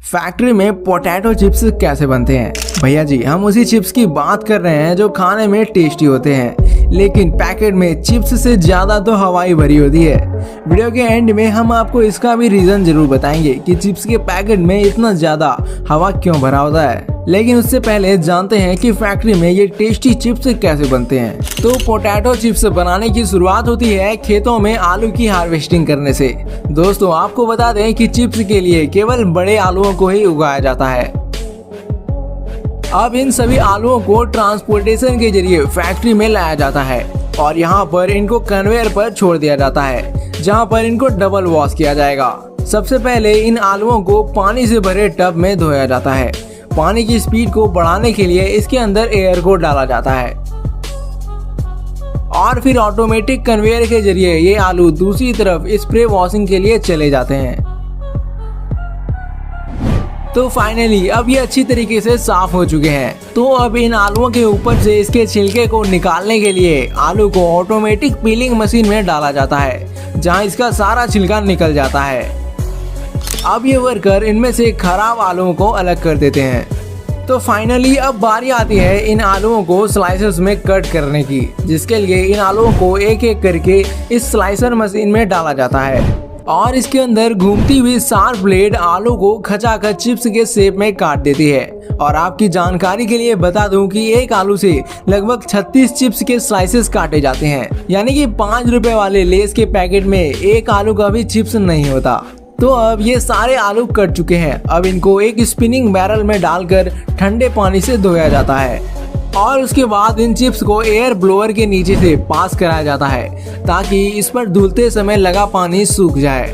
Factory में potato chips कैसे बनते हैं? भैया जी, हम उसी चिप्स की बात कर रहे हैं जो खाने में टेस्टी होते हैं, लेकिन पैकेट में चिप्स से ज्यादा तो हवा ही भरी होती है। वीडियो के एंड में हम आपको इसका भी रीजन जरूर बताएंगे कि चिप्स के पैकेट में इतना ज्यादा हवा क्यों भरा होता है। लेकिन उससे पहले जानते हैं कि फैक्ट्री में ये टेस्टी चिप्स कैसे बनते हैं। तो पोटैटो चिप्स बनाने की शुरुआत होती है खेतों में आलू की हार्वेस्टिंग करने से। दोस्तों, आपको बता दें कि चिप्स के लिए केवल बड़े आलुओं को ही उगाया जाता है। अब इन सभी आलुओं को ट्रांसपोर्टेशन के जरिए फैक्ट्री में लाया जाता है और यहाँ पर इनको कन्वेयर पर छोड़ दिया जाता है, जहाँ पर इनको डबल वॉश किया जाएगा। सबसे पहले इन आलुओं को पानी से भरे टब में धोया जाता है। पानी की स्पीड को बढ़ाने के लिए इसके अंदर एयर को डाला जाता है और फिर ऑटोमेटिक कन्वेयर के जरिए ये आलू दूसरी तरफ स्प्रे वॉशिंग के लिए चले जाते हैं। तो फाइनली अब ये अच्छी तरीके से साफ हो चुके हैं। तो अब इन आलुओं के ऊपर से इसके छिलके को निकालने के लिए आलू को ऑटोमेटिक पीलिंग मशीन में डाला जाता है, जहां इसका सारा छिलका निकल जाता है। अब ये वर्कर इनमें से खराब आलुओं को अलग कर देते हैं। तो फाइनली अब बारी आती है इन आलुओं को स्लाइसर्स में कट करने की, जिसके लिए इन आलुओं को एक एक करके इस स्लाइसर मशीन में डाला जाता है और इसके अंदर घूमती हुई शार्प ब्लेड आलू को खचाखच चिप्स के शेप में काट देती है। और आपकी जानकारी के लिए बता दूं कि एक आलू से लगभग 36 चिप्स के स्लाइसेस काटे जाते हैं, यानी कि 5 रुपए वाले लेस के पैकेट में एक आलू का भी चिप्स नहीं होता। तो अब ये सारे आलू कट चुके हैं। अब इनको एक स्पिनिंग बैरल में डालकर ठंडे पानी से धोया जाता है और उसके बाद इन चिप्स को एयर ब्लोअर के नीचे से पास कराया जाता है ताकि इस पर धुलते समय लगा पानी सूख जाए।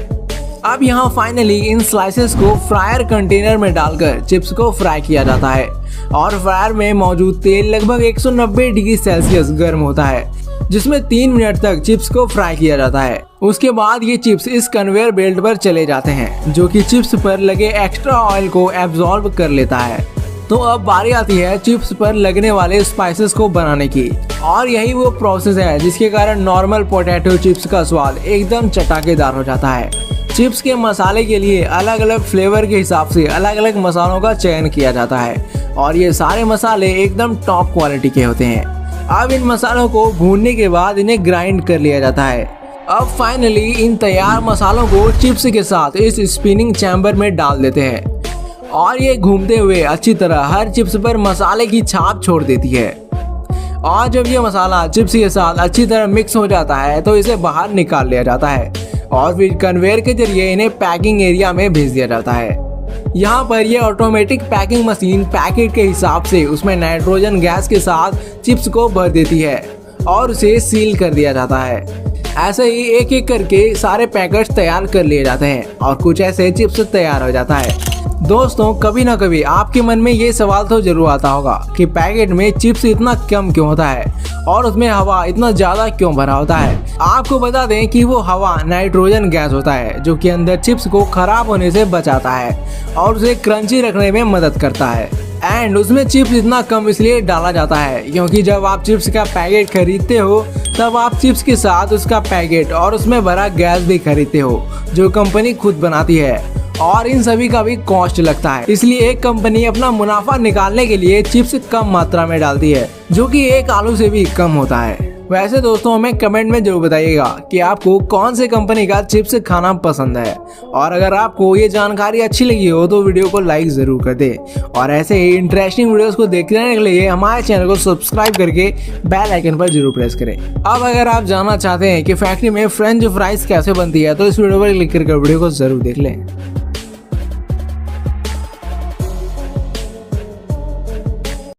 अब यहाँ फाइनली इन स्लाइसेस को फ्रायर कंटेनर में डालकर चिप्स को फ्राई किया जाता है और फ्रायर में मौजूद तेल लगभग 190 डिग्री सेल्सियस गर्म होता है, जिसमें 3 मिनट तक चिप्स को फ्राई किया जाता है। उसके बाद ये चिप्स इस कन्वेयर बेल्ट पर चले जाते हैं, जो कि चिप्स पर लगे एक्स्ट्रा ऑयल को एब्जॉर्ब कर लेता है। तो अब बारी आती है चिप्स पर लगने वाले स्पाइसेस को बनाने की, और यही वो प्रोसेस है जिसके कारण नॉर्मल पोटैटो चिप्स का स्वाद एकदम चटाकेदार हो जाता है। चिप्स के मसाले के लिए अलग अलग फ्लेवर के हिसाब से अलग अलग मसालों का चयन किया जाता है और ये सारे मसाले एकदम टॉप क्वालिटी के होते हैं। अब इन मसालों को भूनने के बाद इन्हें ग्राइंड कर लिया जाता है। अब फाइनली इन तैयार मसालों को चिप्स के साथ इस स्पिनिंग चैम्बर में डाल देते हैं और ये घूमते हुए अच्छी तरह हर चिप्स पर मसाले की छाप छोड़ देती है। और जब ये मसाला चिप्स के साथ अच्छी तरह मिक्स हो जाता है तो इसे बाहर निकाल लिया जाता है और फिर कन्वेयर के जरिए इन्हें पैकिंग एरिया में भेज दिया जाता है। यहाँ पर ये ऑटोमेटिक पैकिंग मशीन पैकेट के हिसाब से उसमें नाइट्रोजन गैस के साथ चिप्स को भर देती है और उसे सील कर दिया जाता है। ऐसे ही एक एक करके सारे पैकेट्स तैयार कर लिए जाते हैं और कुछ ऐसे चिप्स तैयार हो जाता है। दोस्तों, कभी ना कभी आपके मन में ये सवाल तो जरूर आता होगा कि पैकेट में चिप्स इतना कम क्यों होता है और उसमें हवा इतना ज्यादा क्यों भरा होता है। आपको बता दें कि वो हवा नाइट्रोजन गैस होता है, जो कि अंदर चिप्स को खराब होने से बचाता है और उसे क्रंची रखने में मदद करता है। एंड उसमें चिप्स इतना कम इसलिए डाला जाता है क्योंकि जब आप चिप्स का पैकेट खरीदते हो तब आप चिप्स के साथ उसका पैकेट और उसमें भरा गैस भी खरीदते हो, जो कंपनी खुद बनाती है और इन सभी का भी कॉस्ट लगता है। इसलिए एक कंपनी अपना मुनाफा निकालने के लिए चिप्स कम मात्रा में डालती है, जो कि एक आलू से भी कम होता है। वैसे दोस्तों, हमें कमेंट में जरूर बताइएगा कि आपको कौन से कंपनी का चिप्स खाना पसंद है, और अगर आपको ये जानकारी अच्छी लगी हो तो वीडियो को लाइक जरूर कर दे और ऐसे ही इंटरेस्टिंग वीडियोस को देखने के लिए हमारे चैनल को सब्सक्राइब करके बेल आइकन पर जरूर प्रेस करें। अब अगर आप जानना चाहते हैं कि फैक्ट्री में फ्रेंच फ्राइज कैसे बनती है तो इस वीडियो पर क्लिक करके वीडियो को जरूर देख लें।